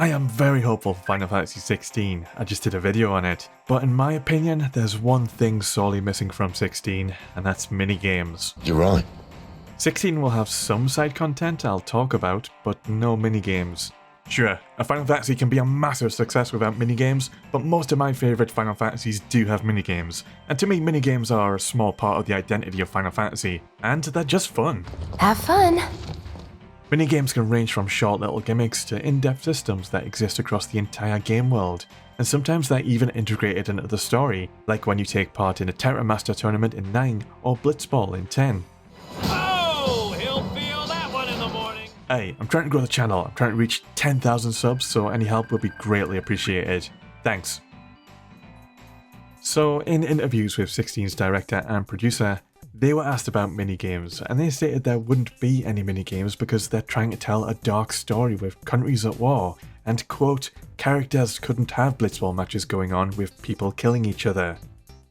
I am very hopeful for Final Fantasy XVI, I just did a video on it, but in my opinion, there's one thing sorely missing from 16, and that's minigames. You're right. 16 will have some side content I'll talk about, but no minigames. Sure, a Final Fantasy can be a massive success without minigames, but most of my favourite Final Fantasies do have minigames, and to me minigames are a small part of the identity of Final Fantasy, and they're just fun. Have fun. Minigames can range from short little gimmicks to in-depth systems that exist across the entire game world, and sometimes they're even integrated into the story, like when you take part in a Tetra Master Tournament in 9 or Blitzball in 10. Oh, he'll feel that one in the morning. Hey, I'm trying to grow the channel, I'm trying to reach 10,000 subs, so any help would be greatly appreciated. Thanks. So, in interviews with 16's director and producer, they were asked about minigames, and they stated there wouldn't be any minigames because they're trying to tell a dark story with countries at war, and quote, characters couldn't have blitzball matches going on with people killing each other.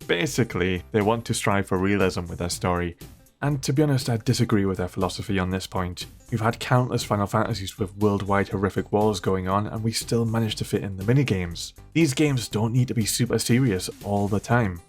Basically, they want to strive for realism with their story, and to be honest, I disagree with their philosophy on this point. We've had countless Final Fantasies with worldwide horrific wars going on, and we still manage to fit in the minigames. These games don't need to be super serious all the time.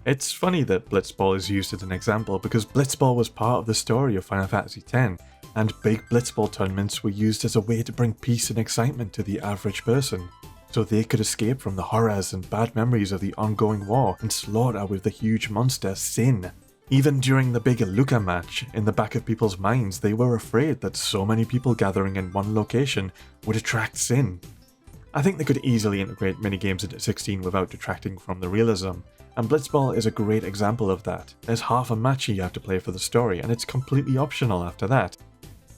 It's funny that Blitzball is used as an example because Blitzball was part of the story of Final Fantasy X, and big Blitzball tournaments were used as a way to bring peace and excitement to the average person, so they could escape from the horrors and bad memories of the ongoing war and slaughter with the huge monster Sin. Even during the big Luca match, in the back of people's minds they were afraid that so many people gathering in one location would attract Sin. I think they could easily integrate minigames into 16 without detracting from the realism, and Blitzball is a great example of that. There's half a match you have to play for the story, and it's completely optional after that.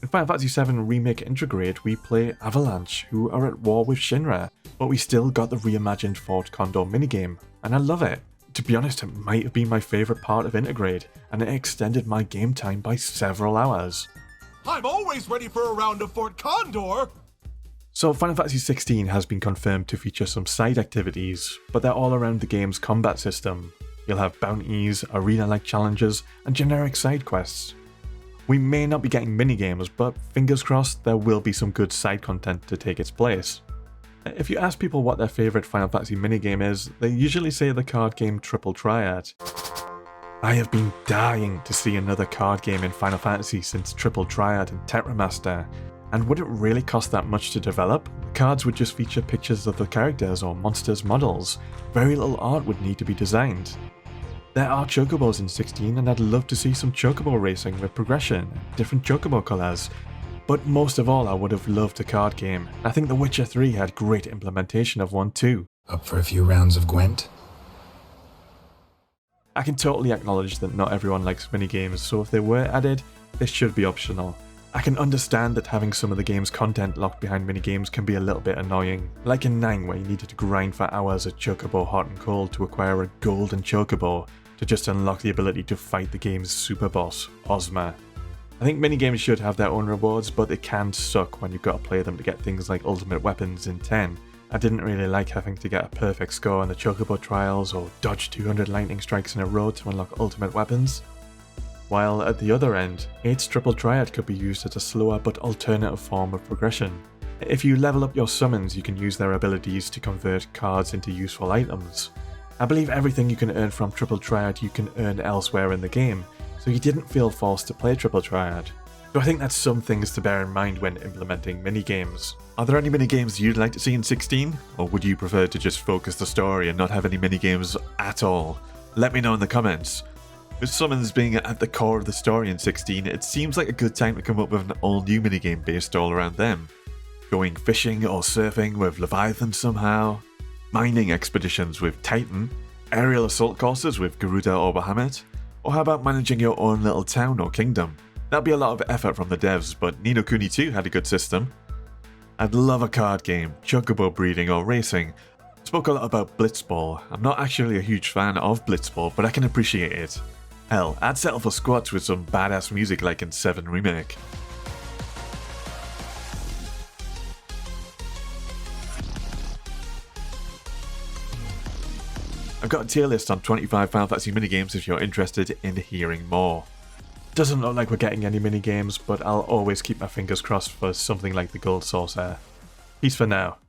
In Final Fantasy VII Remake Intergrade, we play Avalanche, who are at war with Shinra, but we still got the reimagined Fort Condor minigame, and I love it. To be honest, it might have been my favourite part of Intergrade, and it extended my game time by several hours. I'm always ready for a round of Fort Condor! So Final Fantasy XVI has been confirmed to feature some side activities, but they're all around the game's combat system. You'll have bounties, arena-like challenges, and generic side quests. We may not be getting minigames, but fingers crossed there will be some good side content to take its place. If you ask people what their favourite Final Fantasy minigame is, they usually say the card game Triple Triad. I have been dying to see another card game in Final Fantasy since Triple Triad and Tetra Master. And would it really cost that much to develop? The cards would just feature pictures of the characters or monsters' models. Very little art would need to be designed. There are chocobos in 16 and I'd love to see some chocobo racing with progression and different chocobo colours. But most of all I would have loved a card game. I think The Witcher 3 had great implementation of one too. Up for a few rounds of Gwent? I can totally acknowledge that not everyone likes minigames, so if they were added, they should be optional. I can understand that having some of the game's content locked behind minigames can be a little bit annoying, like in 9 where you needed to grind for hours at Chocobo Hot and Cold to acquire a golden Chocobo to just unlock the ability to fight the game's super boss, Ozma. I think minigames should have their own rewards, but they can suck when you've got to play them to get things like ultimate weapons in 10. I didn't really like having to get a perfect score on the Chocobo trials or dodge 200 lightning strikes in a row to unlock ultimate weapons. While at the other end, 8's Triple Triad could be used as a slower but alternative form of progression. If you level up your summons, you can use their abilities to convert cards into useful items. I believe everything you can earn from Triple Triad you can earn elsewhere in the game, so you didn't feel forced to play Triple Triad. So I think that's some things to bear in mind when implementing minigames. Are there any minigames you'd like to see in 16? Or would you prefer to just focus the story and not have any minigames at all? Let me know in the comments. With summons being at the core of the story in 16, it seems like a good time to come up with an all-new minigame based all around them. Going fishing or surfing with Leviathan somehow, mining expeditions with Titan, aerial assault courses with Garuda or Bahamut, or how about managing your own little town or kingdom? That'd be a lot of effort from the devs, but Ni no Kuni 2 had a good system. I'd love a card game, chocobo breeding or racing. Spoke a lot about Blitzball. I'm not actually a huge fan of Blitzball, but I can appreciate it. Hell, I'd settle for squats with some badass music like in 7 Remake. I've got a tier list on 25 Final Fantasy minigames if you're interested in hearing more. Doesn't look like we're getting any mini games, but I'll always keep my fingers crossed for something like the Gold Saucer. Peace for now.